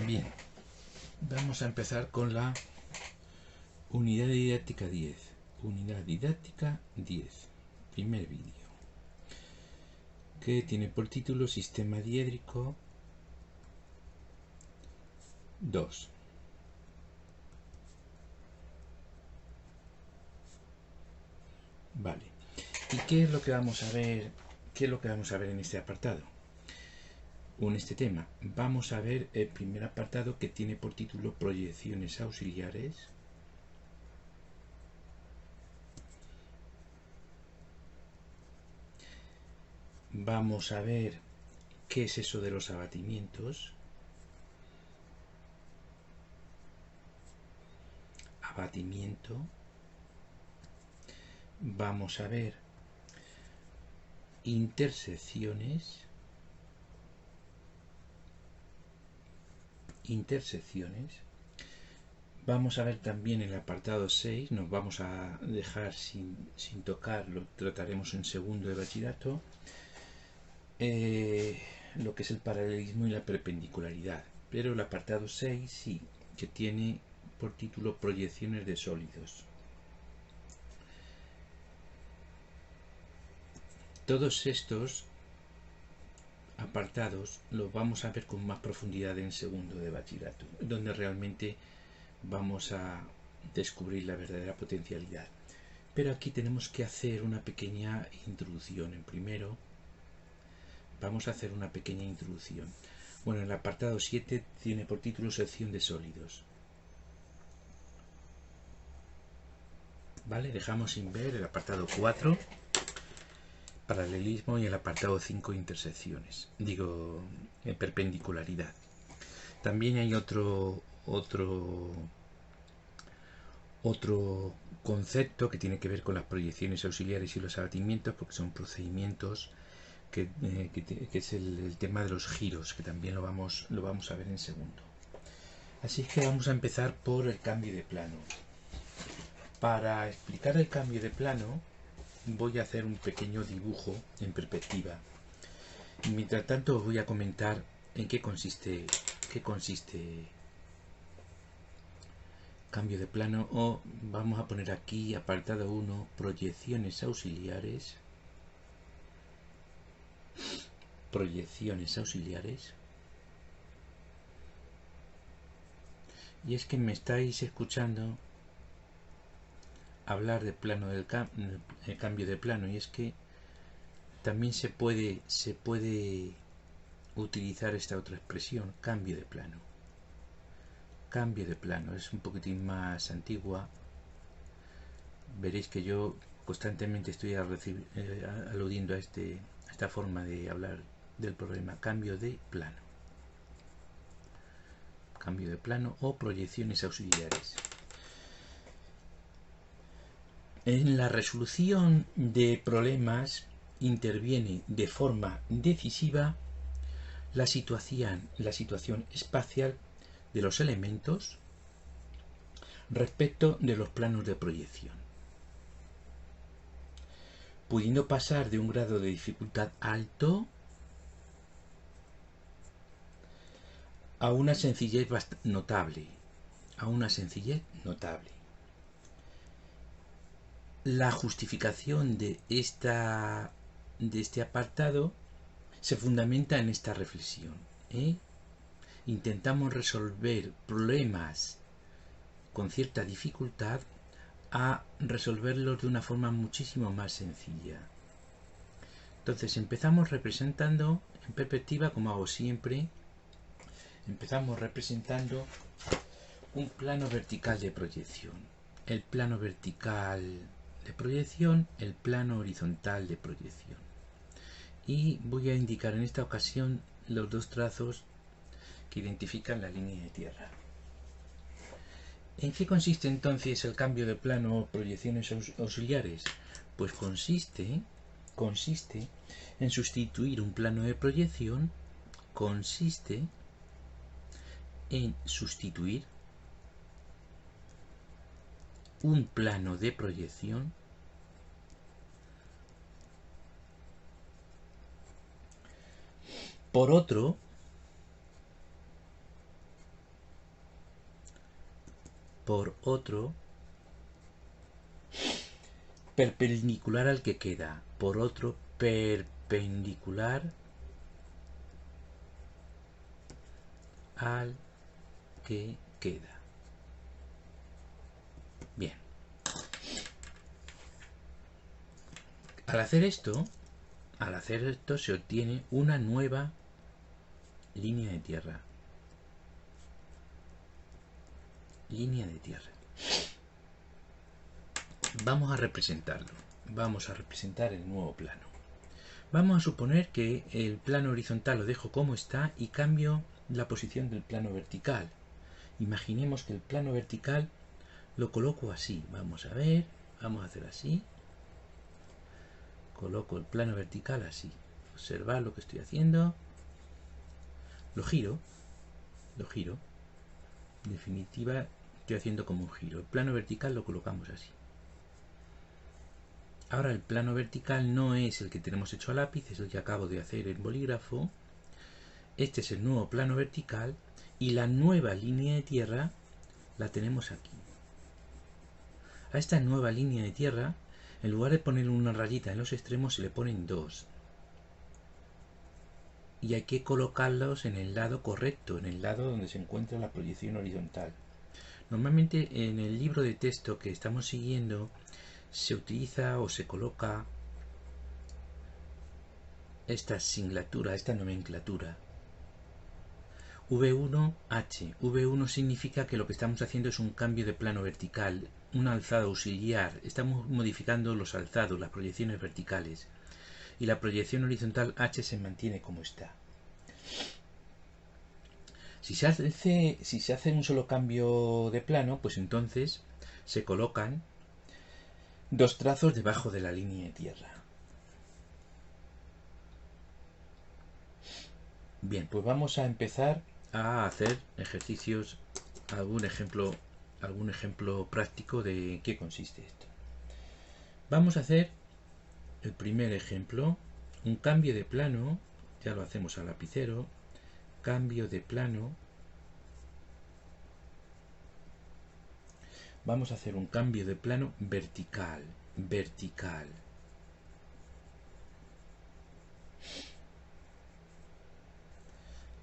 Bien, vamos a empezar con la unidad didáctica 10. Unidad didáctica 10. Primer vídeo. Que tiene por título Sistema diédrico 2. Vale. ¿Y qué es lo que vamos a ver? ¿Qué es lo que vamos a ver en este apartado? O en este tema. Vamos a ver el primer apartado que tiene por título Proyecciones auxiliares. Vamos a ver qué es eso de los abatimientos. Abatimiento. Vamos a ver intersecciones. Vamos a ver también el apartado 6, nos vamos a dejar sin tocar, lo trataremos en segundo de bachillerato, lo que es el paralelismo y la perpendicularidad. Pero el apartado 6 sí, que tiene por título Proyecciones de sólidos. Todos estos apartados los vamos a ver con más profundidad en segundo de bachillerato, donde realmente vamos a descubrir la verdadera potencialidad. Pero aquí tenemos que hacer una pequeña introducción. En primero vamos a hacer una pequeña introducción. Bueno, el apartado 7 tiene por título Sección de sólidos. Vale, dejamos sin ver el apartado 4, paralelismo, y el apartado 5, intersecciones. Digo, perpendicularidad. También hay otro concepto que tiene que ver con las proyecciones auxiliares y los abatimientos, porque son procedimientos que es el tema de los giros, que también lo vamos a ver en segundo. Así que vamos a empezar por el cambio de plano. Para explicar el cambio de plano voy a hacer un pequeño dibujo en perspectiva. Y mientras tanto os voy a comentar en qué consiste cambio de plano, o vamos a poner aquí apartado 1, proyecciones auxiliares. Proyecciones auxiliares. Y es que me estáis escuchando hablar de plano del cambio de plano, y es que también se puede utilizar esta otra expresión, cambio de plano. Cambio de plano es un poquitín más antigua. Veréis que yo constantemente estoy aludiendo a esta forma de hablar del problema, cambio de plano. Cambio de plano o proyecciones auxiliares. En la resolución de problemas interviene de forma decisiva la situación espacial de los elementos respecto de los planos de proyección, pudiendo pasar de un grado de dificultad alto a una sencillez notable. La justificación de este apartado se fundamenta en esta reflexión. Intentamos resolver problemas con cierta dificultad a resolverlos de una forma muchísimo más sencilla. Entonces empezamos representando en perspectiva, como hago siempre. Empezamos representando un plano vertical de proyección. El plano vertical de proyección, el plano horizontal de proyección. Y voy a indicar en esta ocasión los dos trazos que identifican la línea de tierra. ¿En qué consiste entonces el cambio de plano o proyecciones auxiliares? Pues consiste en sustituir un plano de proyección, un plano de proyección por otro por otro perpendicular al que queda, por otro perpendicular al que queda. Bien. Al hacer esto se obtiene una nueva línea de tierra. Línea de tierra. Vamos a representarlo. Vamos a representar el nuevo plano. Vamos a suponer que el plano horizontal lo dejo como está y cambio la posición del plano vertical. Imaginemos que el plano vertical lo coloco así. Vamos a ver, vamos a hacer así. Coloco el plano vertical así. Observar lo que estoy haciendo. Lo giro. En definitiva, estoy haciendo como un giro. El plano vertical lo colocamos así. Ahora el plano vertical no es el que tenemos hecho a lápiz, es el que acabo de hacer en bolígrafo. Este es el nuevo plano vertical y la nueva línea de tierra la tenemos aquí. A esta nueva línea de tierra, en lugar de poner una rayita en los extremos, se le ponen dos. Y hay que colocarlos en el lado correcto, en el lado donde se encuentra la proyección horizontal. Normalmente en el libro de texto que estamos siguiendo se utiliza o se coloca esta singlatura, esta nomenclatura. V1H. V1 significa que lo que estamos haciendo es un cambio de plano vertical, un alzado auxiliar. Estamos modificando los alzados, las proyecciones verticales. Y la proyección horizontal H se mantiene como está. Si se hace un solo cambio de plano, pues entonces se colocan dos trazos debajo de la línea de tierra. Bien, pues vamos a empezar a hacer ejercicios, algún ejemplo práctico de qué consiste esto. Vamos a hacer el primer ejemplo, un cambio de plano, ya lo hacemos al lapicero, cambio de plano. Vamos a hacer un cambio de plano vertical,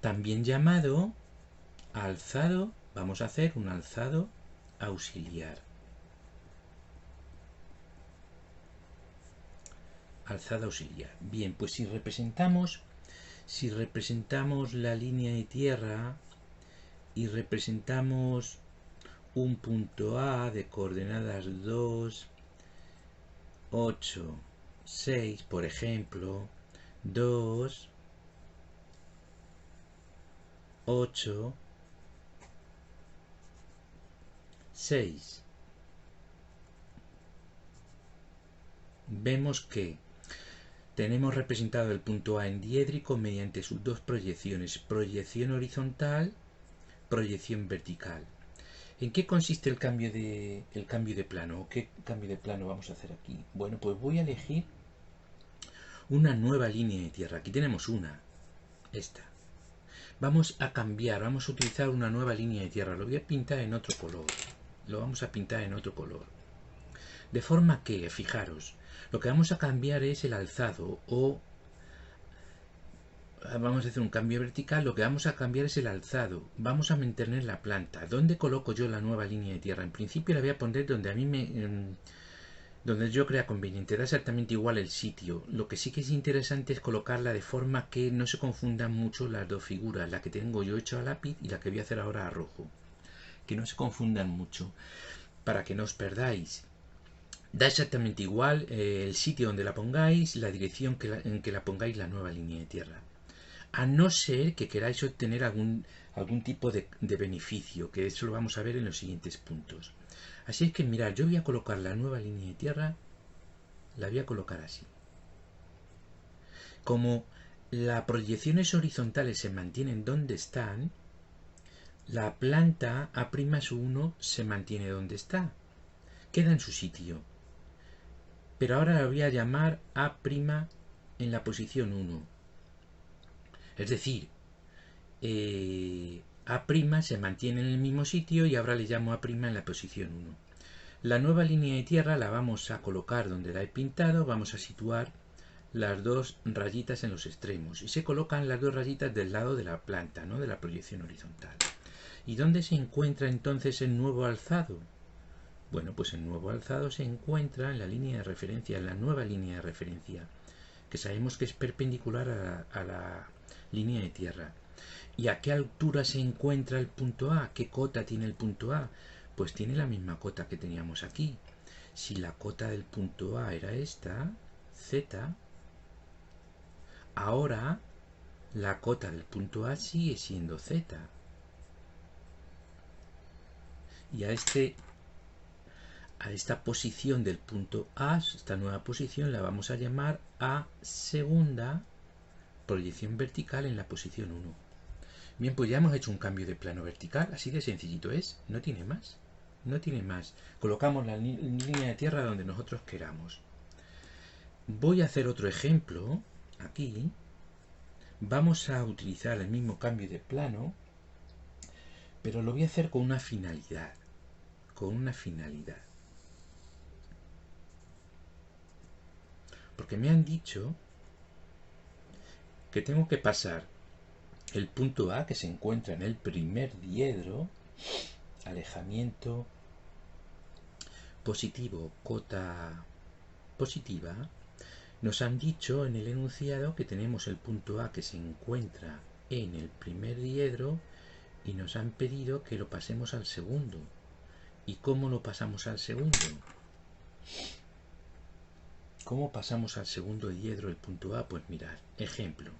también llamado alzado. Vamos a hacer un alzado auxiliar. Alzado auxiliar. Bien, pues si representamos la línea de tierra y representamos un punto A de coordenadas 2, 8, 6, por ejemplo, 2, 8, 6. Vemos que tenemos representado el punto A en diédrico mediante sus dos proyecciones, proyección horizontal, proyección vertical. ¿En qué consiste el cambio de plano? ¿Qué cambio de plano vamos a hacer aquí? Bueno, pues voy a elegir una nueva línea de tierra. Aquí tenemos esta. Vamos a cambiar, vamos a utilizar una nueva línea de tierra. Lo voy a pintar en otro color. Lo vamos a pintar en otro color. De forma que, fijaros, lo que vamos a cambiar es el alzado o vamos a hacer un cambio vertical, lo que vamos a cambiar es el alzado. Vamos a mantener la planta. ¿Dónde coloco yo la nueva línea de tierra? En principio la voy a poner donde yo crea conveniente. Da exactamente igual el sitio. Lo que sí que es interesante es colocarla de forma que no se confundan mucho las dos figuras, la que tengo yo hecho a lápiz y la que voy a hacer ahora a rojo. Que no se confundan mucho, para que no os perdáis. Da exactamente igual el sitio donde la pongáis, la dirección en que la pongáis la nueva línea de tierra. A no ser que queráis obtener algún tipo de beneficio, que eso lo vamos a ver en los siguientes puntos. Así es que mirad, yo voy a colocar la nueva línea de tierra, la voy a colocar así. Como las proyecciones horizontales se mantienen donde están, la planta A'1 se mantiene donde está, queda en su sitio. Pero ahora la voy a llamar A' en la posición 1. Es decir, A' se mantiene en el mismo sitio y ahora le llamo A' en la posición 1. La nueva línea de tierra la vamos a colocar donde la he pintado, vamos a situar las dos rayitas en los extremos y se colocan las dos rayitas del lado de la planta, ¿no? De la proyección horizontal. ¿Y dónde se encuentra entonces el nuevo alzado? Bueno, pues el nuevo alzado se encuentra en la línea de referencia, en la nueva línea de referencia, que sabemos que es perpendicular a la línea de tierra. ¿Y a qué altura se encuentra el punto A? ¿Qué cota tiene el punto A? Pues tiene la misma cota que teníamos aquí. Si la cota del punto A era esta, Z, ahora la cota del punto A sigue siendo Z. Y a esta posición del punto A, esta nueva posición, la vamos a llamar A segunda proyección vertical en la posición 1. Bien, pues ya hemos hecho un cambio de plano vertical, así de sencillito es, no tiene más. No tiene más. Colocamos la línea de tierra donde nosotros queramos. Voy a hacer otro ejemplo aquí. Vamos a utilizar el mismo cambio de plano, pero lo voy a hacer con una finalidad. Con una finalidad. Porque me han dicho que tengo que pasar el punto A, que se encuentra en el primer diedro, alejamiento positivo, cota positiva. Nos han dicho en el enunciado que tenemos el punto A que se encuentra en el primer diedro y nos han pedido que lo pasemos al segundo. ¿Y cómo lo pasamos al segundo? ¿Cómo pasamos al segundo diedro el punto A? Pues mirad, ejemplo.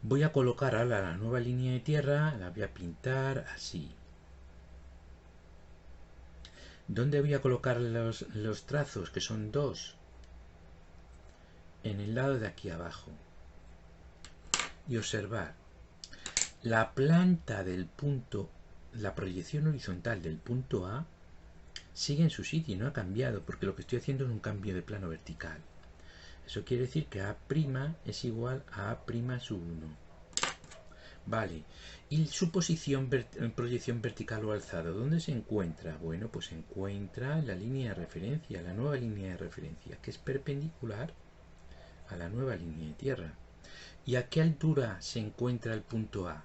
Voy a colocar ahora la nueva línea de tierra, la voy a pintar así. ¿Dónde voy a colocar los trazos? Que son dos. En el lado de aquí abajo. Y observar. La planta del punto, la proyección horizontal del punto A sigue en su sitio y no ha cambiado, porque lo que estoy haciendo es un cambio de plano vertical. Eso quiere decir que A' es igual a A' sub 1. Vale, ¿y su posición en proyección vertical o alzado? ¿Dónde se encuentra? Bueno, pues se encuentra en la línea de referencia, la nueva línea de referencia, que es perpendicular a la nueva línea de tierra. ¿Y a qué altura se encuentra el punto A?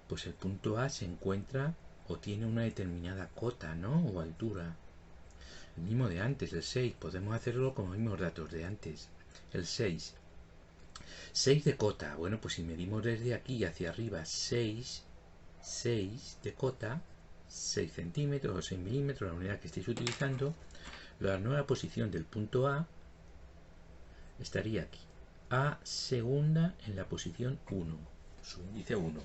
Pues el punto A se encuentra o tiene una determinada cota, ¿no? O altura. El mismo de antes, el 6. Podemos hacerlo con los mismos datos de antes. El 6. 6 de cota. Bueno, pues si medimos desde aquí hacia arriba 6 de cota, 6 centímetros o 6 milímetros, la unidad que estéis utilizando, la nueva posición del punto A estaría aquí. A segunda en la posición 1, su índice 1.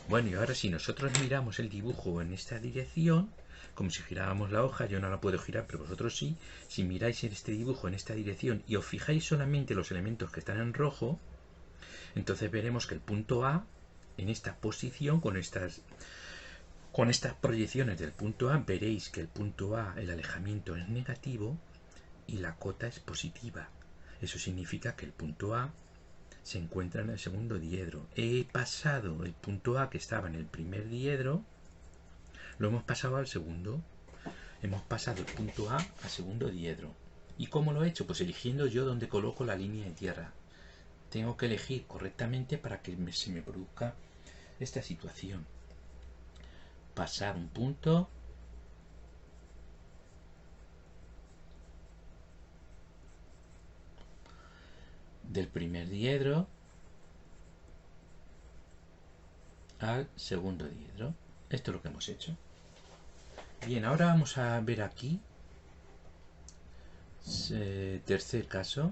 Bueno, y ahora si nosotros miramos el dibujo en esta dirección, como si girábamos la hoja, yo no la puedo girar, pero vosotros sí, si miráis este dibujo en esta dirección y os fijáis solamente los elementos que están en rojo, entonces veremos que el punto A, en esta posición, con estas proyecciones del punto A, veréis que el punto A, el alejamiento es negativo y la cota es positiva. Eso significa que el punto A se encuentra en el segundo diedro. He pasado el punto A que estaba en el primer diedro, lo hemos pasado al segundo. Hemos pasado el punto A al segundo diedro. ¿Y cómo lo he hecho? Pues eligiendo yo dónde coloco la línea de tierra. Tengo que elegir correctamente para que se me produzca esta situación. Pasar un punto. Del primer diedro al segundo diedro. Esto es lo que hemos hecho. Bien, ahora vamos a ver aquí. Tercer caso.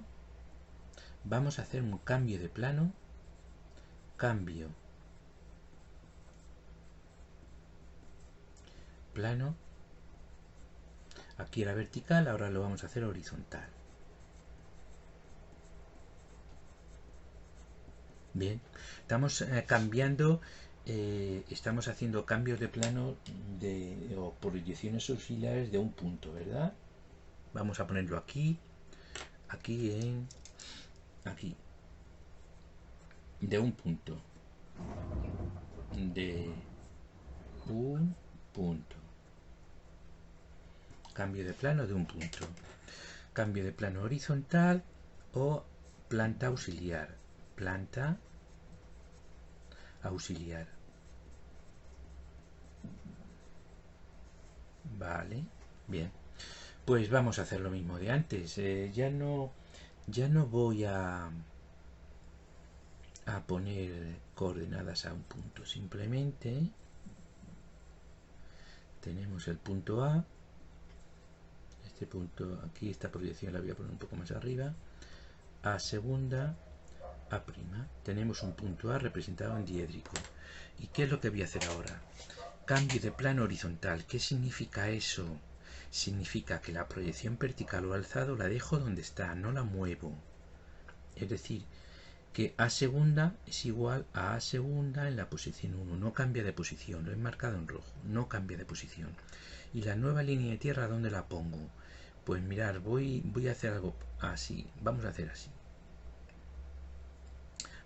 Vamos a hacer un cambio de plano. Cambio. Plano. Aquí era vertical, ahora lo vamos a hacer horizontal. Bien, estamos cambiando, estamos haciendo cambios de plano o proyecciones auxiliares de un punto, ¿verdad? Vamos a ponerlo aquí, aquí, de un punto. de un punto. Cambio de plano de un punto. Cambio de plano horizontal o planta auxiliar. Planta auxiliar. Vale, bien. Pues vamos a hacer lo mismo de antes. Ya no voy a poner coordenadas a un punto. Simplemente tenemos el punto A. Este punto aquí, esta proyección la voy a poner un poco más arriba. A segunda, A'. Tenemos un punto A representado en diédrico. ¿Y qué es lo que voy a hacer ahora? Cambio de plano horizontal. ¿Qué significa eso? Significa que la proyección vertical o alzado la dejo donde está, no la muevo. Es decir, que A segunda es igual a A segunda en la posición 1. No cambia de posición, lo he marcado en rojo. No cambia de posición. ¿Y la nueva línea de tierra dónde la pongo? Pues mirar, voy a hacer algo así. Vamos a hacer así.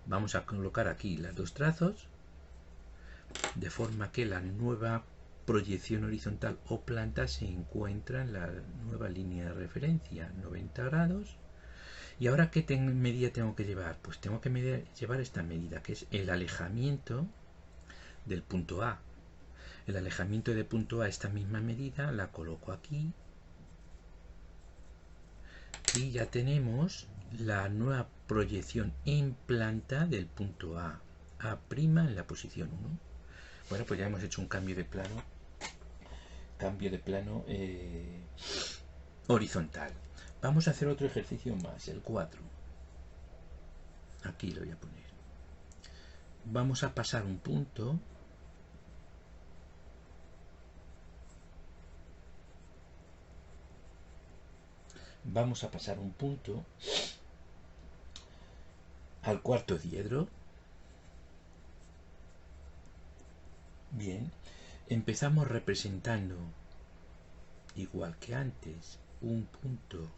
Vamos a colocar aquí los dos trazos, de forma que la nueva proyección horizontal o planta se encuentra en la nueva línea de referencia, 90 grados. ¿Y ahora qué medida tengo que llevar? Pues tengo que llevar esta medida, que es el alejamiento del punto A. El alejamiento del punto A, esta misma medida, la coloco aquí. Y ya tenemos la nueva proyección en planta del punto A. A' en la posición 1. Bueno, pues ya hemos hecho un cambio de plano. Horizontal. Vamos a hacer otro ejercicio más, el 4. Aquí lo voy a poner. Vamos a pasar un punto. Vamos a pasar un punto al cuarto diedro. Bien. Empezamos representando, igual que antes, un punto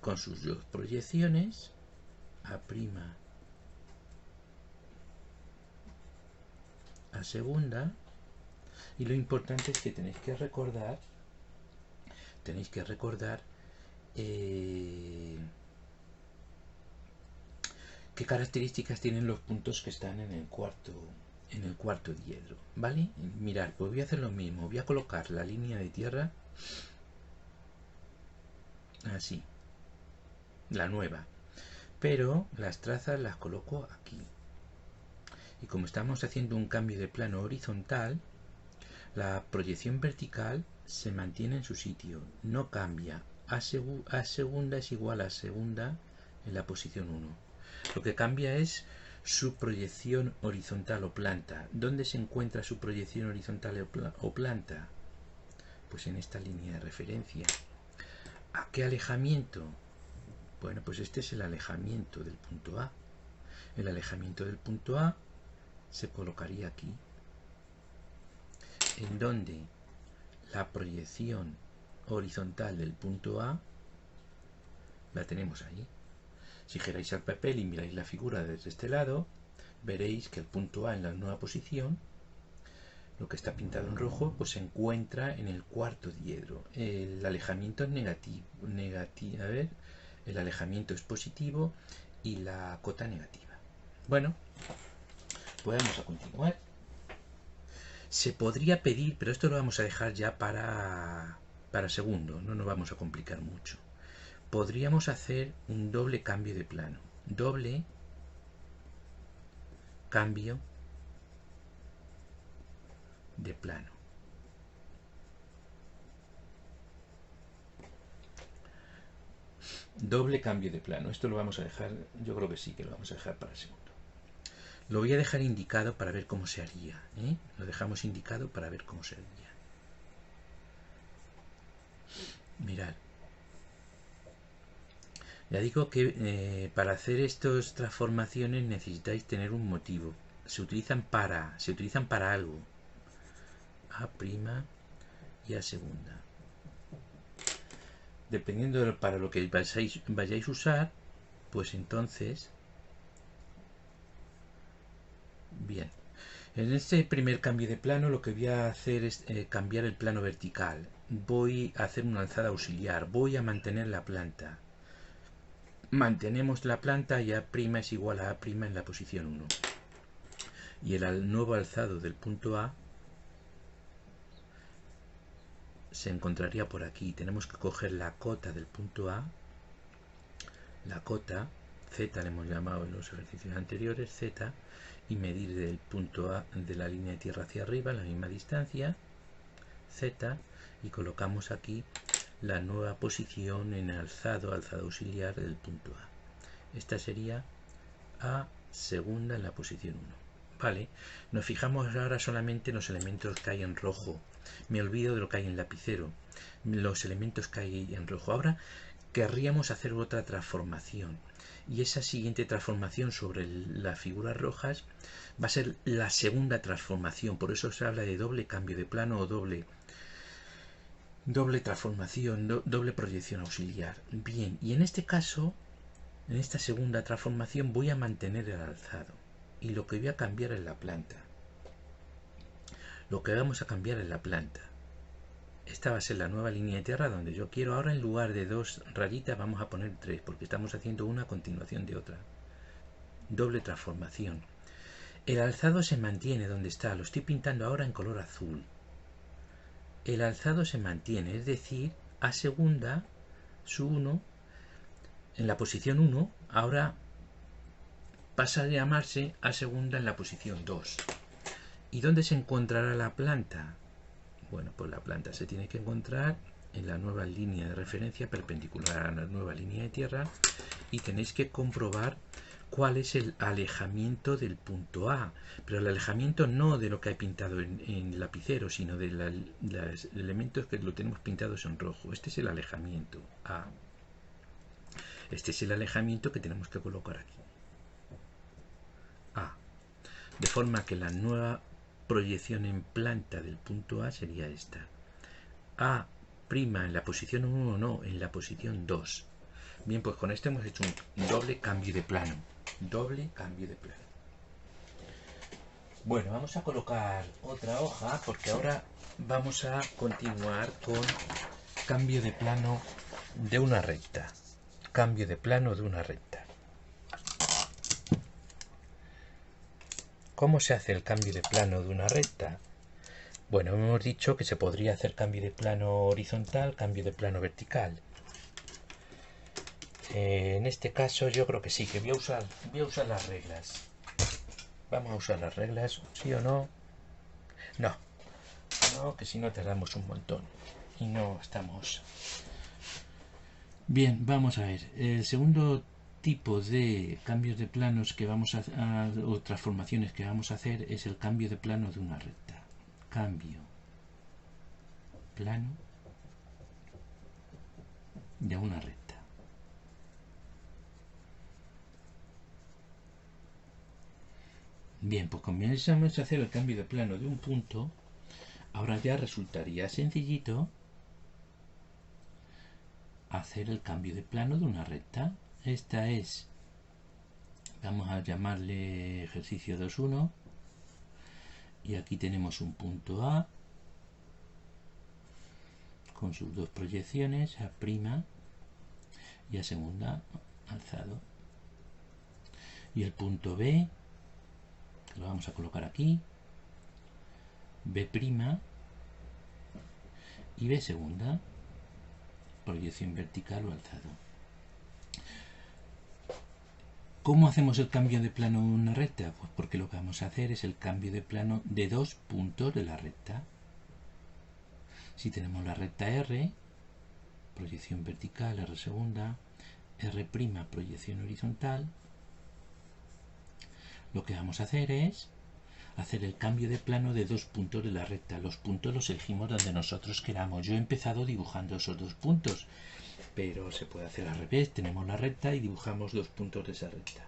con sus dos proyecciones, A', A segunda, y lo importante es que tenéis que recordar qué características tienen los puntos que están en el cuarto diedro, ¿vale? Mirad, pues voy a hacer lo mismo, voy a colocar la línea de tierra así, la nueva, pero las trazas las coloco aquí. Y como estamos haciendo un cambio de plano horizontal, la proyección vertical se mantiene en su sitio, no cambia. A segunda es igual a segunda en la posición 1. Lo que cambia es su proyección horizontal o planta. ¿Dónde se encuentra su proyección horizontal o planta? Pues en esta línea de referencia. ¿A qué alejamiento? Bueno, pues este es el alejamiento del punto A. El alejamiento del punto A se colocaría aquí, en donde la proyección horizontal del punto A la tenemos ahí. Si giráis el papel y miráis la figura desde este lado, veréis que el punto A en la nueva posición, lo que está pintado en rojo, pues se encuentra en el cuarto diedro. El alejamiento es negativo. A ver, el alejamiento es positivo y la cota negativa. Bueno, pues vamos a continuar. Se podría pedir, pero esto lo vamos a dejar ya para segundo, no nos vamos a complicar mucho. Podríamos hacer un doble cambio de plano. Doble cambio de plano. Doble cambio de plano. Esto lo vamos a dejar, yo creo que sí que lo vamos a dejar para el segundo. Lo voy a dejar indicado para ver cómo se haría. Lo dejamos indicado para ver cómo se haría. Mirad. Ya digo que para hacer estas transformaciones necesitáis tener un motivo. Se utilizan para algo. A' y A segunda. Dependiendo de para lo que vayáis a usar, pues entonces Bien, en este primer cambio de plano lo que voy a hacer es cambiar el plano vertical. Voy a hacer una alzada auxiliar, voy a mantener la planta. Mantenemos la planta y A' es igual a A' en la posición 1. Y el nuevo alzado del punto A se encontraría por aquí. Tenemos que coger la cota del punto A, la cota, Z le hemos llamado en los ejercicios anteriores, Z, y medir del punto A de la línea de tierra hacia arriba, la misma distancia, Z, y colocamos aquí la nueva posición en alzado auxiliar del punto A. Esta sería A segunda en la posición 1. Vale, nos fijamos ahora solamente en los elementos que hay en rojo. Me olvido de lo que hay en lapicero, los elementos que hay en rojo. Ahora querríamos hacer otra transformación, y esa siguiente transformación sobre las figuras rojas va a ser la segunda transformación. Por eso se habla de doble cambio de plano o doble transformación, doble proyección auxiliar. Bien, y en este caso, en esta segunda transformación voy a mantener el alzado, y lo que voy a cambiar es la planta. Lo que vamos a cambiar es la planta. Esta va a ser la nueva línea de tierra donde yo quiero. Ahora en lugar de 2 rayitas vamos a poner 3, porque estamos haciendo una a continuación de otra. Doble transformación. El alzado se mantiene donde está, lo estoy pintando ahora en color azul. El alzado se mantiene, es decir, A segunda, su 1, en la posición 1, ahora pasa a llamarse A segunda en la posición 2. ¿Y dónde se encontrará la planta? Bueno, pues la planta se tiene que encontrar en la nueva línea de referencia perpendicular a la nueva línea de tierra, y tenéis que comprobar cuál es el alejamiento del punto A, pero el alejamiento no de lo que hay pintado en lapicero, sino de los elementos que lo tenemos pintados en rojo. Este es el alejamiento A. Este es el alejamiento que tenemos que colocar aquí. A. De forma que la nueva proyección en planta del punto A sería esta. A' en la posición 1, no, en la posición 2. Bien, pues con esto hemos hecho un doble cambio de plano. Doble cambio de plano. Bueno, vamos a colocar otra hoja porque ahora vamos a continuar con cambio de plano de una recta. Cambio de plano de una recta. ¿Cómo se hace el cambio de plano de una recta? Bueno, hemos dicho que se podría hacer cambio de plano horizontal, cambio de plano vertical. En este caso yo creo que sí, que voy a usar las reglas. Vamos a usar las reglas, ¿sí o no? No, que si no tardamos un montón y no estamos. Bien, vamos a ver. El segundo tipo de cambios de planos que vamos a o transformaciones que vamos a hacer es el cambio de plano de una recta. Cambio plano de una recta. Bien, pues comenzamos a hacer el cambio de plano de un punto. Ahora ya resultaría sencillito hacer el cambio de plano de una recta. Esta es, vamos a llamarle ejercicio 2.1, y aquí tenemos un punto A con sus dos proyecciones, A' y A segunda alzado, y el punto B, que lo vamos a colocar aquí, B' y B segunda, proyección vertical o alzado. ¿Cómo hacemos el cambio de plano en una recta? Pues porque lo que vamos a hacer es el cambio de plano de dos puntos de la recta. Si tenemos la recta R, proyección vertical, R segunda, R', proyección horizontal, lo que vamos a hacer es hacer el cambio de plano de dos puntos de la recta. Los puntos los elegimos donde nosotros queramos. Yo he empezado dibujando esos dos puntos, pero se puede hacer al revés. Tenemos la recta y dibujamos dos puntos de esa recta.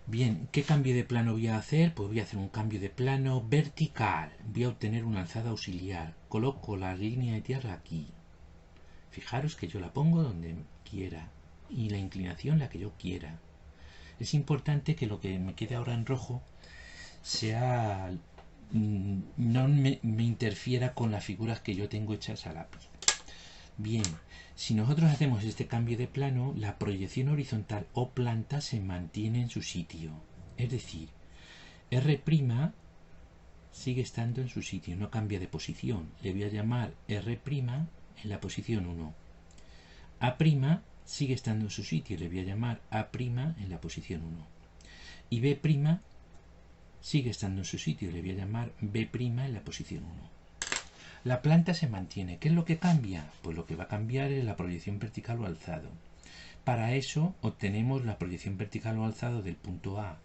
Bien, ¿qué cambio de plano voy a hacer? Pues voy a hacer un cambio de plano vertical. Voy a obtener una alzada auxiliar. Coloco la línea de tierra aquí. Fijaros que yo la pongo donde quiera y la inclinación la que yo quiera. Es importante que lo que me quede ahora en rojo sea no me interfiera con las figuras que yo tengo hechas a lápiz. Bien, si nosotros hacemos este cambio de plano, la proyección horizontal o planta se mantiene en su sitio. Es decir, R' sigue estando en su sitio, no cambia de posición. Le voy a llamar R' en la posición 1. A' sigue estando en su sitio, le voy a llamar A' en la posición 1. Y B' sigue estando en su sitio, le voy a llamar B' en la posición 1. La planta se mantiene. ¿Qué es lo que cambia? Pues lo que va a cambiar es la proyección vertical o alzado. Para eso obtenemos la proyección vertical o alzado del punto A,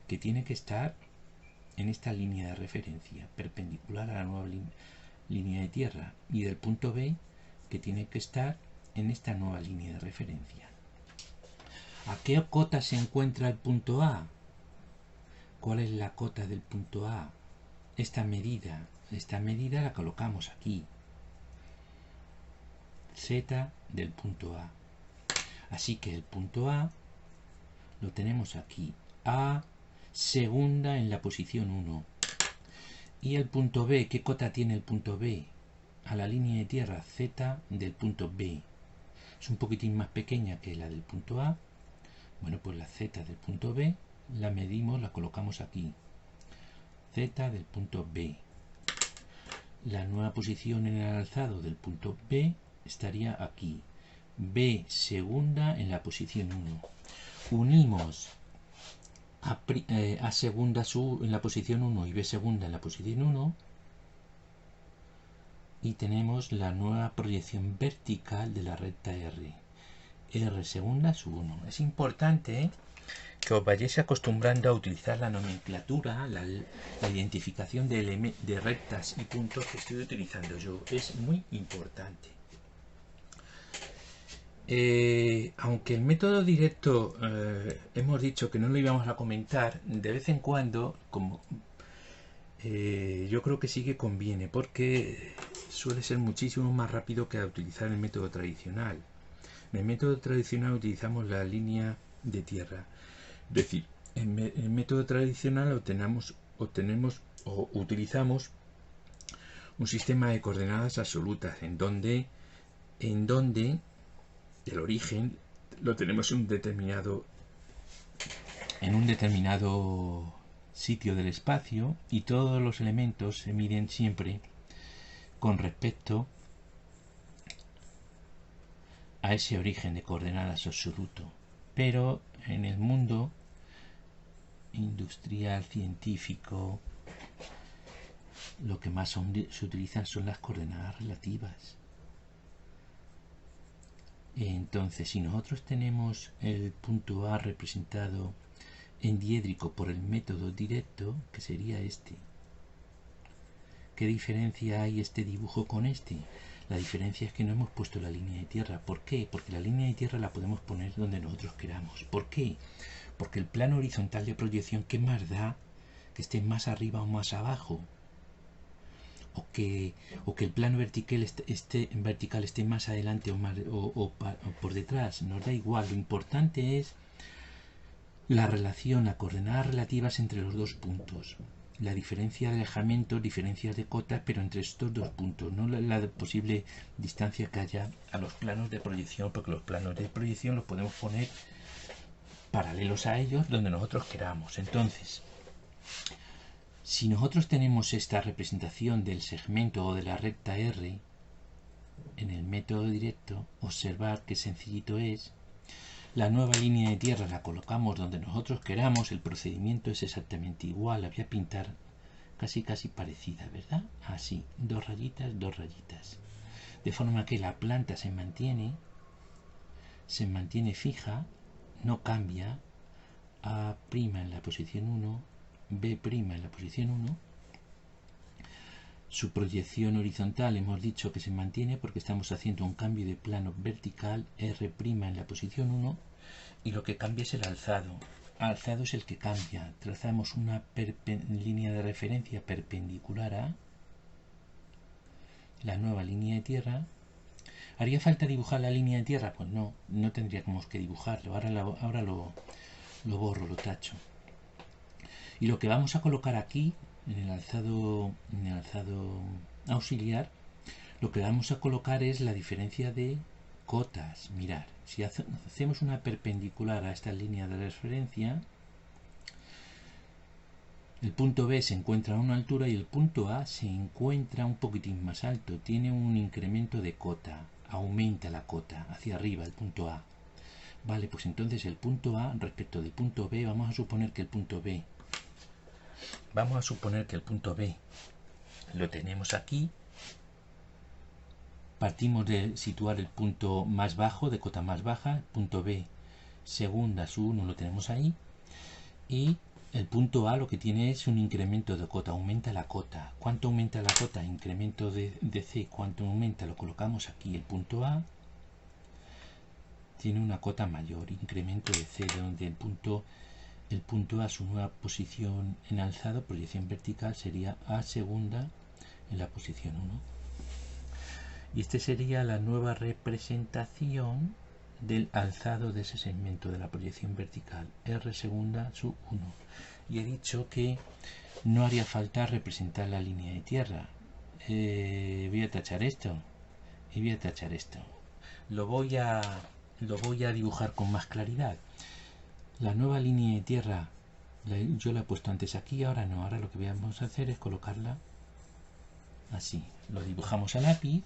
que tiene que estar en esta línea de referencia, perpendicular a la nueva línea de tierra, y del punto B, que tiene que estar en esta nueva línea de referencia. ¿A qué cota se encuentra el punto A? ¿Cuál es la cota del punto A? Esta medida la colocamos aquí. Z del punto A. Así que el punto A lo tenemos aquí. A segunda en la posición 1. Y el punto B, ¿qué cota tiene el punto B? A la línea de tierra, Z del punto B. Es un poquitín más pequeña que la del punto A. Bueno, pues la Z del punto B la medimos, la colocamos aquí. Z del punto B. La nueva posición en el alzado del punto B estaría aquí. B segunda en la posición 1. Unimos A segunda en la posición 1 y B segunda en la posición 1 y tenemos la nueva proyección vertical de la recta R. R segunda sub 1. Es importante que os vayáis acostumbrando a utilizar la nomenclatura, la identificación de rectas y puntos que estoy utilizando yo. Es muy importante. Aunque el método directo hemos dicho que no lo íbamos a comentar, de vez en cuando, como yo creo que sí que conviene, porque suele ser muchísimo más rápido que utilizar el método tradicional. En el método tradicional utilizamos la línea de tierra. Es decir, en el método tradicional obtenemos o utilizamos un sistema de coordenadas absolutas en donde el origen lo tenemos en un determinado sitio del espacio y todos los elementos se miden siempre con respecto a ese origen de coordenadas absoluto. Pero en el mundo industrial, científico, lo que más se utilizan son las coordenadas relativas. Entonces, si nosotros tenemos el punto A representado en diédrico por el método directo, que sería este, ¿qué diferencia hay este dibujo con este? La diferencia es que no hemos puesto la línea de tierra. ¿Por qué? Porque la línea de tierra la podemos poner donde nosotros queramos. ¿Por qué? Porque el plano horizontal de proyección, ¿qué más da? Que esté más arriba o más abajo. O que el plano vertical esté más adelante o por detrás. Nos da igual. Lo importante es la relación a coordenadas relativas entre los dos puntos. La diferencia de alejamiento, diferencias de cotas, pero entre estos dos puntos, no la posible distancia que haya a los planos de proyección, porque los planos de proyección los podemos poner paralelos a ellos donde nosotros queramos. Entonces, si nosotros tenemos esta representación del segmento o de la recta R en el método directo, observar qué sencillito es. La nueva línea de tierra la colocamos donde nosotros queramos, el procedimiento es exactamente igual, la voy a pintar casi parecida, ¿verdad? Así, dos rayitas, de forma que la planta se mantiene fija, no cambia. A' en la posición 1, B' en la posición 1. Su proyección horizontal hemos dicho que se mantiene porque estamos haciendo un cambio de plano vertical, R' en la posición 1, y lo que cambia es el alzado. Alzado es el que cambia. Trazamos una línea de referencia perpendicular a la nueva línea de tierra. ¿Haría falta dibujar la línea de tierra? Pues no tendríamos que dibujarlo. Ahora lo borro, lo tacho. Y lo que vamos a colocar aquí, en el alzado auxiliar, lo que vamos a colocar es la diferencia de cotas. Mirad, si hacemos una perpendicular a esta línea de referencia, el punto B se encuentra a una altura y el punto A se encuentra un poquitín más alto. Tiene un incremento de cota, aumenta la cota hacia arriba el punto A. Vale, pues entonces el punto A respecto del punto B, vamos a suponer que el punto B lo tenemos aquí. Partimos de situar el punto más bajo, de cota más baja, punto B, segunda su 1 lo tenemos ahí, y el punto A lo que tiene es un incremento de cota, aumenta la cota. ¿Cuánto aumenta la cota? Incremento de C, ¿cuánto aumenta? Lo colocamos aquí, el punto A tiene una cota mayor, incremento de C, donde el punto A, su nueva posición en alzado, proyección vertical, sería A segunda en la posición 1. Y esta sería la nueva representación del alzado de ese segmento de la proyección vertical, R segunda sub 1. Y he dicho que no haría falta representar la línea de tierra. Voy a tachar esto y voy a tachar esto. Lo voy a dibujar con más claridad. La nueva línea de tierra yo la he puesto antes aquí, ahora no. Ahora lo que vamos a hacer es colocarla así. Lo dibujamos a lápiz.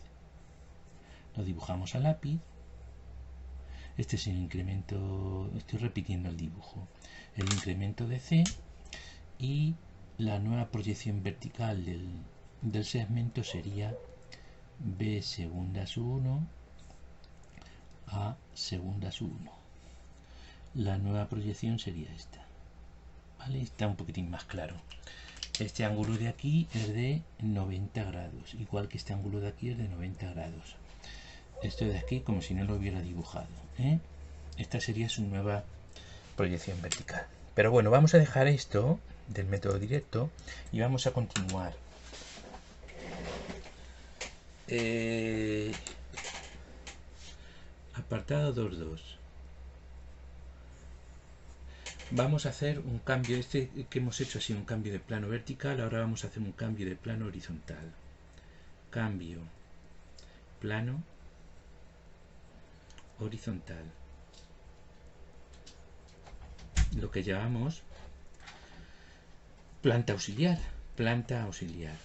Este es el incremento, estoy repitiendo el dibujo, el incremento de C, y la nueva proyección vertical del segmento sería B segunda sub 1 A segunda sub 1. La nueva proyección sería esta. ¿Vale? Está un poquitín más claro. Este ángulo de aquí es de 90 grados, igual que este ángulo de aquí es de 90 grados. Esto de aquí como si no lo hubiera dibujado, ¿eh? Esta sería su nueva proyección vertical. Pero bueno, vamos a dejar esto del método directo y vamos a continuar. Apartado 2.2. Vamos a hacer un cambio. Este que hemos hecho ha sido un cambio de plano vertical. Ahora vamos a hacer un cambio de plano horizontal. Cambio plano horizontal. Lo que llamamos planta auxiliar. Planta auxiliar.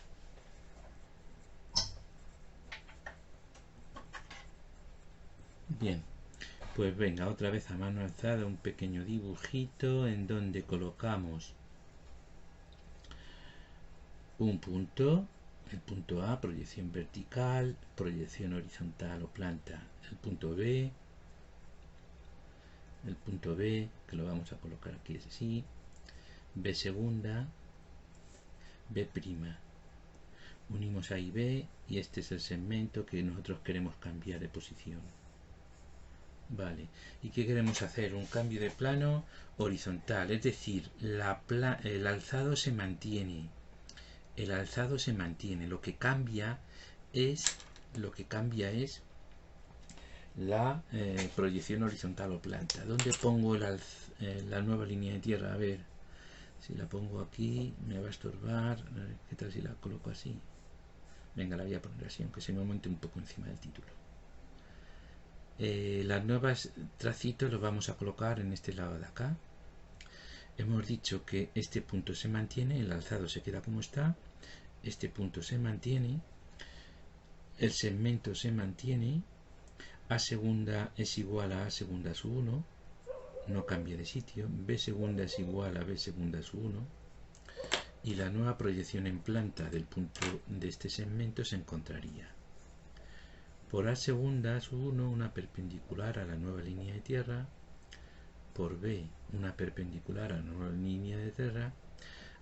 Bien, pues venga, otra vez a mano alzada un pequeño dibujito en donde colocamos un punto, el punto A, proyección vertical, proyección horizontal o planta, el punto B, que lo vamos a colocar aquí así, B segunda, B prima. Unimos A y B y este es el segmento que nosotros queremos cambiar de posición. Vale, ¿y qué queremos hacer? Un cambio de plano horizontal, es decir, el alzado se mantiene. Lo que cambia es la proyección horizontal o planta. ¿Dónde pongo la nueva línea de tierra? A ver, si la pongo aquí me va a estorbar. A ver, ¿qué tal si la coloco así? Venga, la voy a poner así, aunque se me monte un poco encima del título. Las nuevas tracitos los vamos a colocar en este lado de acá. Hemos dicho que este punto se mantiene, el alzado se queda como está, este punto se mantiene, el segmento se mantiene, A segunda es igual a A segunda sub 1, no cambia de sitio, B segunda es igual a B segunda sub 1, y la nueva proyección en planta del punto de este segmento se encontraría por A segunda sub 1 una perpendicular a la nueva línea de tierra, por B una perpendicular a la nueva línea de tierra.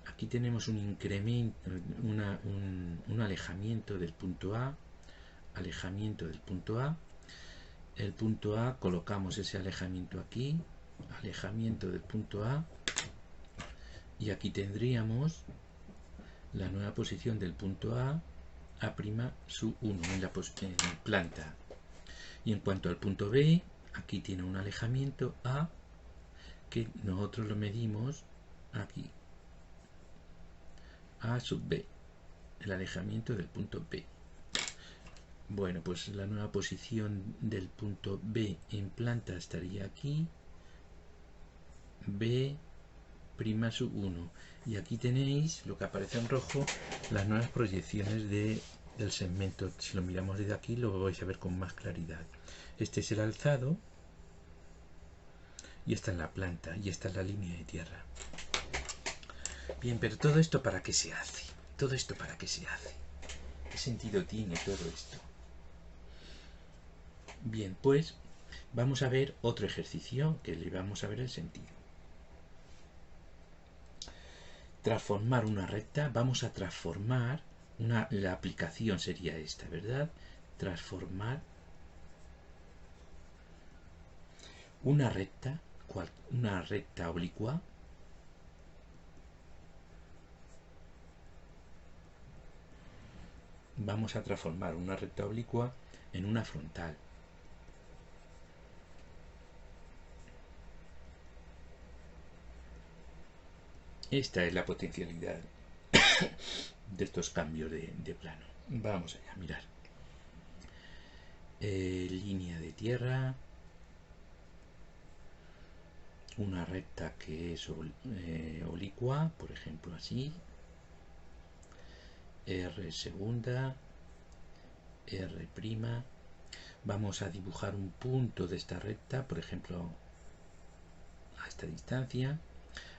Aquí tenemos un incremento, un alejamiento del punto A, el punto A, colocamos ese alejamiento aquí, alejamiento del punto A, y aquí tendríamos la nueva posición del punto A, A' sub 1 en la planta. Y en cuanto al punto B, aquí tiene un alejamiento A que nosotros lo medimos aquí. A sub B, el alejamiento del punto B. Bueno, pues la nueva posición del punto B en planta estaría aquí. B' sub 1. Y aquí tenéis lo que aparece en rojo, las nuevas proyecciones del segmento. Si lo miramos desde aquí lo vais a ver con más claridad. Este es el alzado y esta es la planta y esta es la línea de tierra. Bien, pero todo esto ¿para qué se hace? ¿Todo esto para qué se hace? ¿Qué sentido tiene todo esto? Bien, pues vamos a ver otro ejercicio que le vamos a ver el sentido. Transformar una recta, vamos a transformar la aplicación sería esta, ¿verdad? Transformar una recta oblicua vamos a transformar una recta oblicua en una frontal. Esta es la potencialidad de estos cambios de plano. Vamos allá, mirar. Línea de tierra, una recta que es oblicua, por ejemplo así, R segunda, R'. Vamos a dibujar un punto de esta recta, por ejemplo a esta distancia.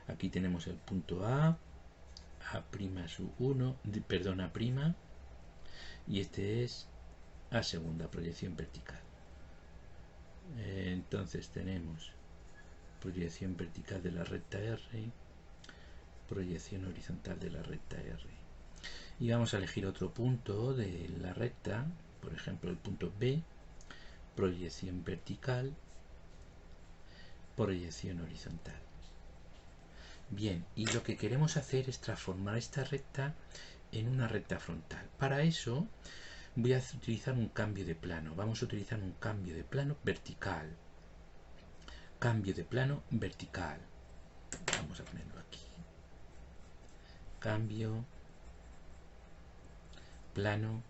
Aquí tenemos el punto A' sub 1, perdón, A', y este es A segunda, proyección vertical. Entonces tenemos proyección vertical de la recta R, proyección horizontal de la recta R. Y vamos a elegir otro punto de la recta, por ejemplo el punto B, proyección vertical, proyección horizontal. Bien, y lo que queremos hacer es transformar esta recta en una recta frontal. Para eso voy a utilizar un cambio de plano. Vamos a utilizar un cambio de plano vertical. Cambio de plano vertical. Vamos a ponerlo aquí. Cambio plano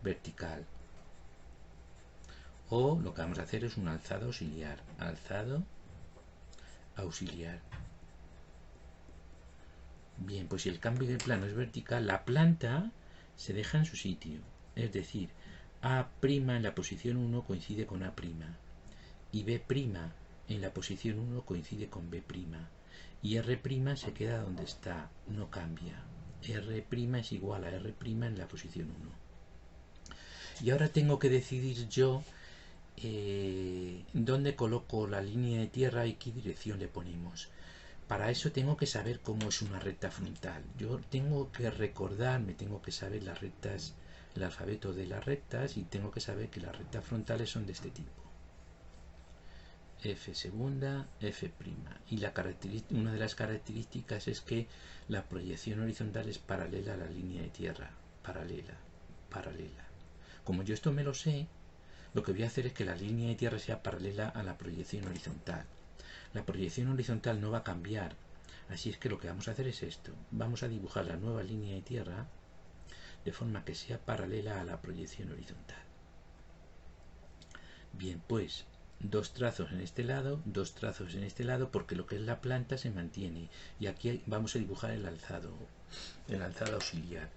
vertical. O lo que vamos a hacer es un alzado auxiliar. Alzado auxiliar. Bien, pues si el cambio de plano es vertical, la planta se deja en su sitio. Es decir, A' en la posición 1 coincide con A'. Y B' en la posición 1 coincide con B'. Y R' se queda donde está, no cambia. R' es igual a R' en la posición 1. Y ahora tengo que decidir yo dónde coloco la línea de tierra y qué dirección le ponemos. Para eso tengo que saber cómo es una recta frontal. Yo tengo que recordarme, tengo que saber las rectas, el alfabeto de las rectas, y tengo que saber que las rectas frontales son de este tipo. F segunda, F'. Y una de las características es que la proyección horizontal es paralela a la línea de tierra. Paralela. Como yo esto me lo sé, lo que voy a hacer es que la línea de tierra sea paralela a la proyección horizontal. La proyección horizontal no va a cambiar, así es que lo que vamos a hacer es esto. Vamos a dibujar la nueva línea de tierra de forma que sea paralela a la proyección horizontal. Bien, pues dos trazos en este lado, dos trazos en este lado, porque lo que es la planta se mantiene. Y aquí vamos a dibujar el alzado auxiliar.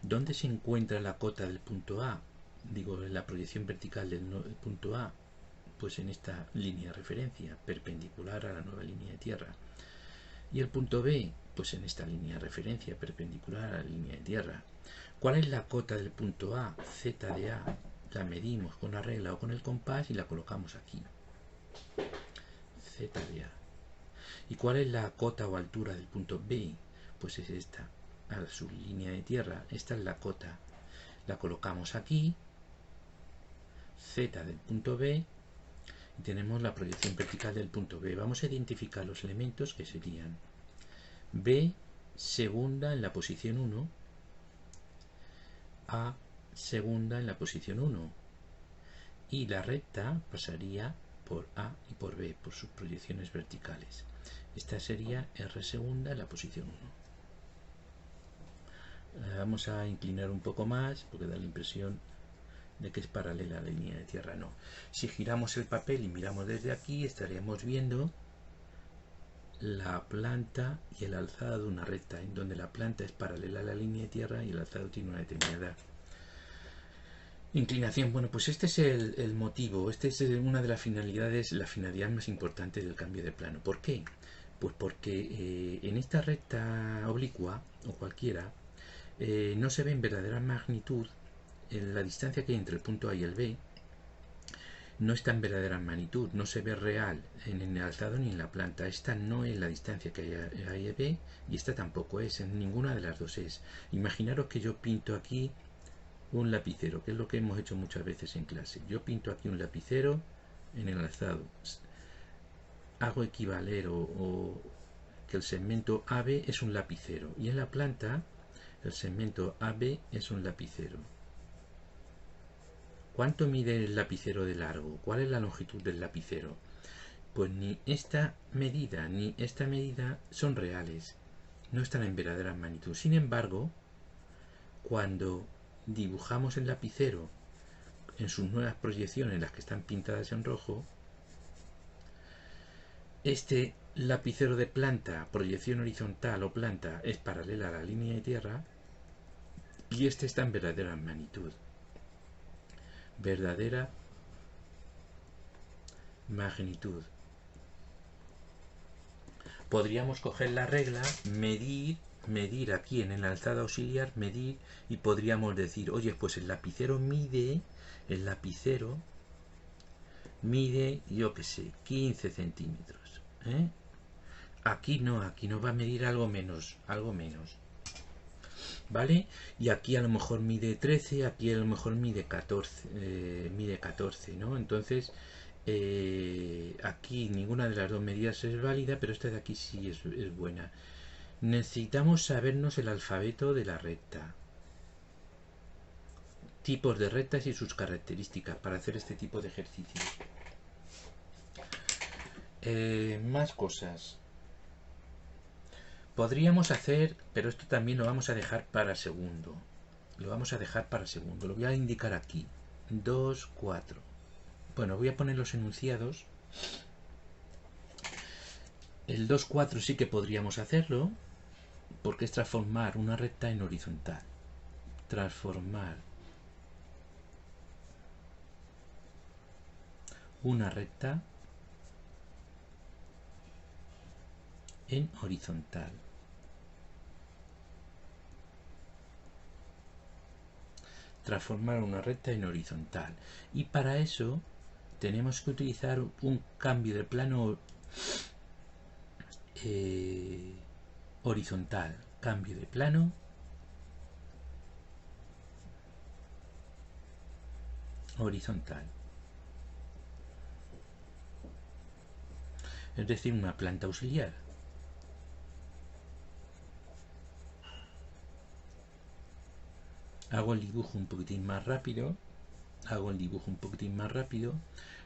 ¿Dónde se encuentra la cota del punto A? Digo, la proyección vertical del punto A. Pues en esta línea de referencia, perpendicular a la nueva línea de tierra. Y el punto B, pues en esta línea de referencia, perpendicular a la línea de tierra. ¿Cuál es la cota del punto A? Z de A. La medimos con la regla o con el compás y la colocamos aquí. Z de A. ¿Y cuál es la cota o altura del punto B? Pues es esta, a su línea de tierra. Esta es la cota. La colocamos aquí. Z del punto B. Y tenemos la proyección vertical del punto B. Vamos a identificar los elementos que serían B segunda en la posición 1, A segunda en la posición 1. Y la recta pasaría por A y por B, por sus proyecciones verticales. Esta sería R segunda en la posición 1. Vamos a inclinar un poco más porque da la impresión de que es paralela a la línea de tierra. No. Si giramos el papel y miramos desde aquí, estaríamos viendo la planta y el alzado de una recta, en donde la planta es paralela a la línea de tierra y el alzado tiene una determinada inclinación. Bueno, pues este es el motivo, esta es una de las finalidades, la finalidad más importante del cambio de plano. ¿Por qué? Pues porque en esta recta oblicua, o cualquiera, no se ve en verdadera magnitud la distancia que hay entre el punto A y el B. No está en verdadera magnitud, no se ve real en el alzado ni en la planta. Esta no es la distancia que hay a B y esta tampoco es, en ninguna de las dos es. Imaginaros que yo pinto aquí un lapicero, que es lo que hemos hecho muchas veces en clase. Yo pinto aquí un lapicero en el alzado. Hago equivaler o que el segmento AB es un lapicero y en la planta el segmento AB es un lapicero. ¿Cuánto mide el lapicero de largo? ¿Cuál es la longitud del lapicero? Pues ni esta medida ni esta medida son reales, no están en verdadera magnitud. Sin embargo, cuando dibujamos el lapicero en sus nuevas proyecciones, las que están pintadas en rojo, este lapicero de planta, proyección horizontal o planta, es paralela a la línea de tierra y este está en verdadera magnitud. Verdadera magnitud. Podríamos coger la regla, medir aquí en el alzado auxiliar, medir, y podríamos decir, oye, pues el lapicero mide, yo qué sé, 15 centímetros. Aquí no va a medir algo menos, ¿vale? Y aquí a lo mejor mide 13, aquí a lo mejor mide 14, ¿no? Entonces, aquí ninguna de las dos medidas es válida, pero esta de aquí sí es buena. Necesitamos sabernos el alfabeto de la recta, tipos de rectas y sus características para hacer este tipo de ejercicios. Más cosas podríamos hacer, pero esto también lo vamos a dejar para segundo. Lo voy a indicar aquí. 2, 4. Bueno, voy a poner los enunciados. El 2, 4 sí que podríamos hacerlo, porque es transformar una recta en horizontal. Transformar una recta en horizontal. Transformar una recta en horizontal. Y para eso tenemos que utilizar un cambio de plano horizontal. Cambio de plano horizontal. Es decir, una planta auxiliar. Hago el dibujo un poquitín más rápido.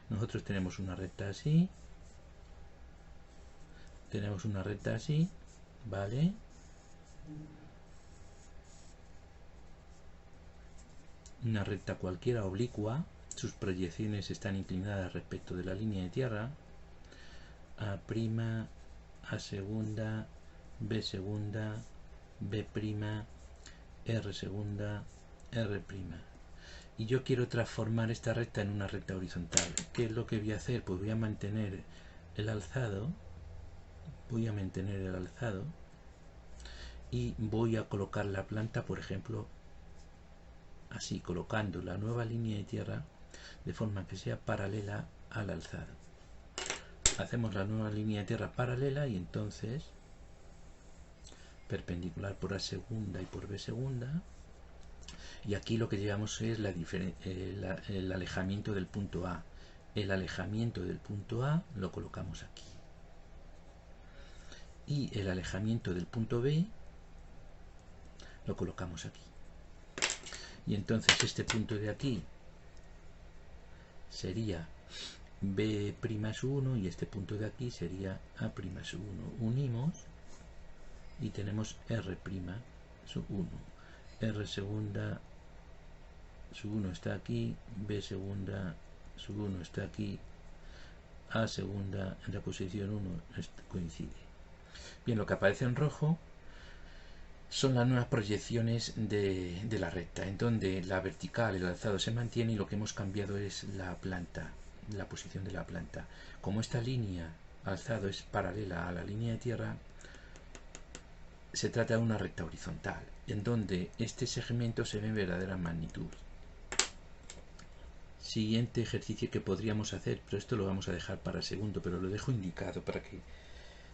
Nosotros tenemos una recta así. ¿Vale? Una recta cualquiera oblicua. Sus proyecciones están inclinadas respecto de la línea de tierra. A', A segunda, B segunda, B', R segunda, R'. Y yo quiero transformar esta recta en una recta horizontal. ¿Qué es lo que voy a hacer? Pues voy a mantener el alzado. Y voy a colocar la planta, por ejemplo, así, colocando la nueva línea de tierra de forma que sea paralela al alzado. Hacemos la nueva línea de tierra paralela y entonces perpendicular por A segunda y por B segunda. Y aquí lo que llevamos es el alejamiento del punto A. El alejamiento del punto A lo colocamos aquí. Y el alejamiento del punto B lo colocamos aquí. Y entonces este punto de aquí sería B' es 1 y este punto de aquí sería A' es 1. Unimos y tenemos R' sub 1. R segunda sub 1 está aquí, B segunda sub 1 está aquí, A segunda en la posición 1 coincide. Bien, lo que aparece en rojo son las nuevas proyecciones de la recta, en donde la vertical, el alzado se mantiene y lo que hemos cambiado es la planta, la posición de la planta. Como esta línea alzado es paralela a la línea de tierra, se trata de una recta horizontal, en donde este segmento se ve en verdadera magnitud. Siguiente ejercicio que podríamos hacer, pero esto lo vamos a dejar para el segundo, pero lo dejo indicado para que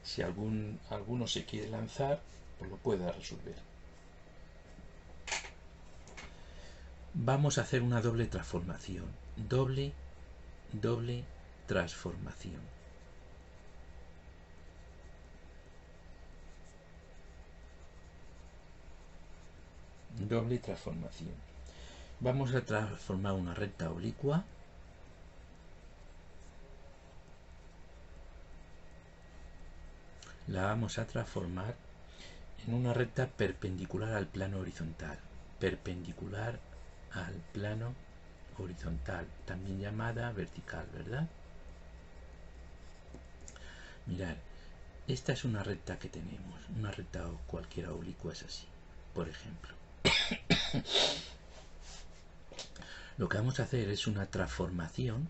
si alguno se quiere lanzar, pues lo pueda resolver. Vamos a hacer una doble transformación. Doble transformación. Doble transformación. Vamos a transformar una recta oblicua la vamos a transformar en una recta perpendicular al plano horizontal. Perpendicular al plano horizontal, también llamada vertical, ¿verdad? Mirad, esta es una recta que tenemos, una recta cualquiera oblicua es así, por ejemplo. Lo que vamos a hacer es una transformación,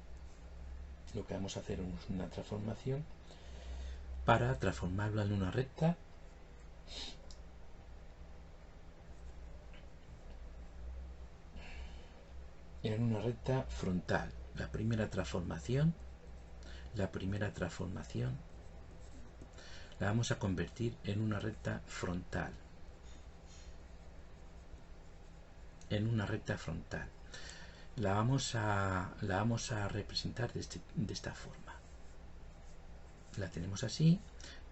para transformarla en una recta frontal. La primera transformación la vamos a convertir en una recta frontal. La vamos a representar de esta forma. La tenemos así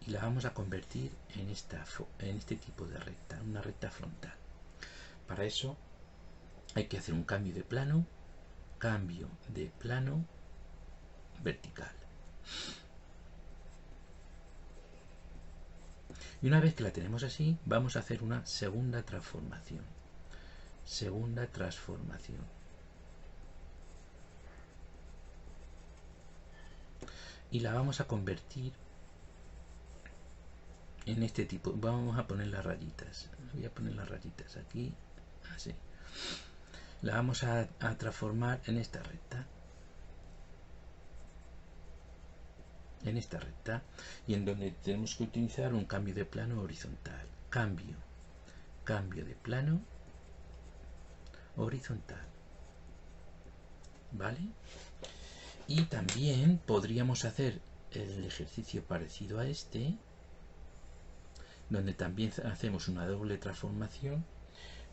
y la vamos a convertir en este tipo de recta, una recta frontal. Para eso hay que hacer un cambio de plano vertical. Y una vez que la tenemos así, vamos a hacer una segunda transformación. Y la vamos a convertir en este tipo. Vamos a poner las rayitas. Voy a poner las rayitas aquí, así. La vamos a transformar en esta recta. Y en donde tenemos que utilizar un cambio de plano horizontal. Cambio de plano horizontal. ¿Vale? Y también podríamos hacer el ejercicio parecido a este, donde también hacemos una doble transformación,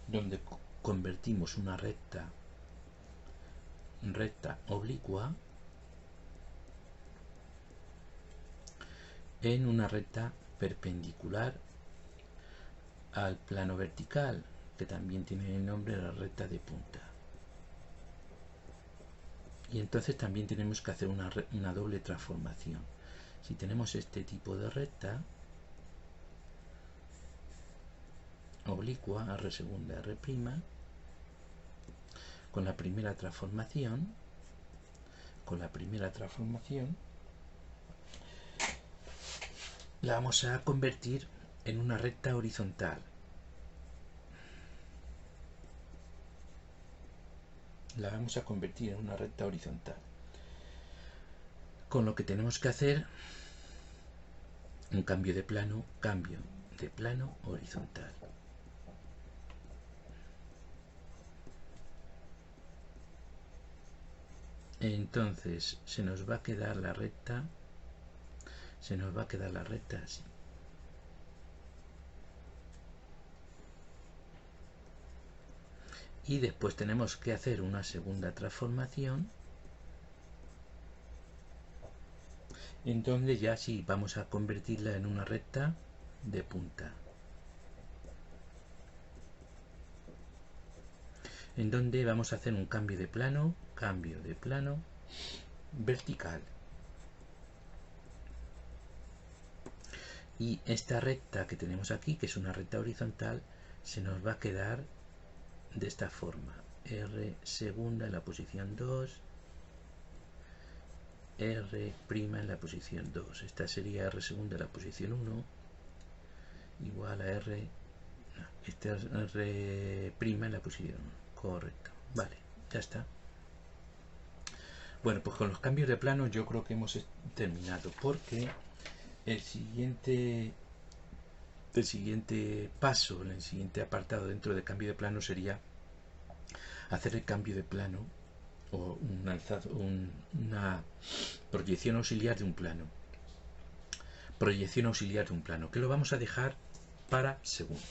donde convertimos una recta oblicua en una recta perpendicular al plano vertical, que también tiene el nombre de la recta de punta. Y entonces también tenemos que hacer una doble transformación. Si tenemos este tipo de recta oblicua, R segunda, R', con la primera transformación, la vamos a convertir en una recta horizontal. Con lo que tenemos que hacer un cambio de plano horizontal. Entonces se nos va a quedar la recta así. Y después tenemos que hacer una segunda transformación, en donde ya sí vamos a convertirla en una recta de punta, en donde vamos a hacer un cambio de plano vertical. Y esta recta que tenemos aquí, que es una recta horizontal, se nos va a quedar de esta forma. R segunda en la posición 2, R' en la posición 2. Esta sería R segunda en la posición 1, igual a R, no, este es R' en la posición 1. Correcto. Vale, ya está. Bueno, pues con los cambios de plano yo creo que hemos terminado, porque el siguiente paso, el siguiente apartado dentro de cambio de plano sería hacer el cambio de plano o una proyección auxiliar de un plano. Proyección auxiliar de un plano, que lo vamos a dejar para segundo.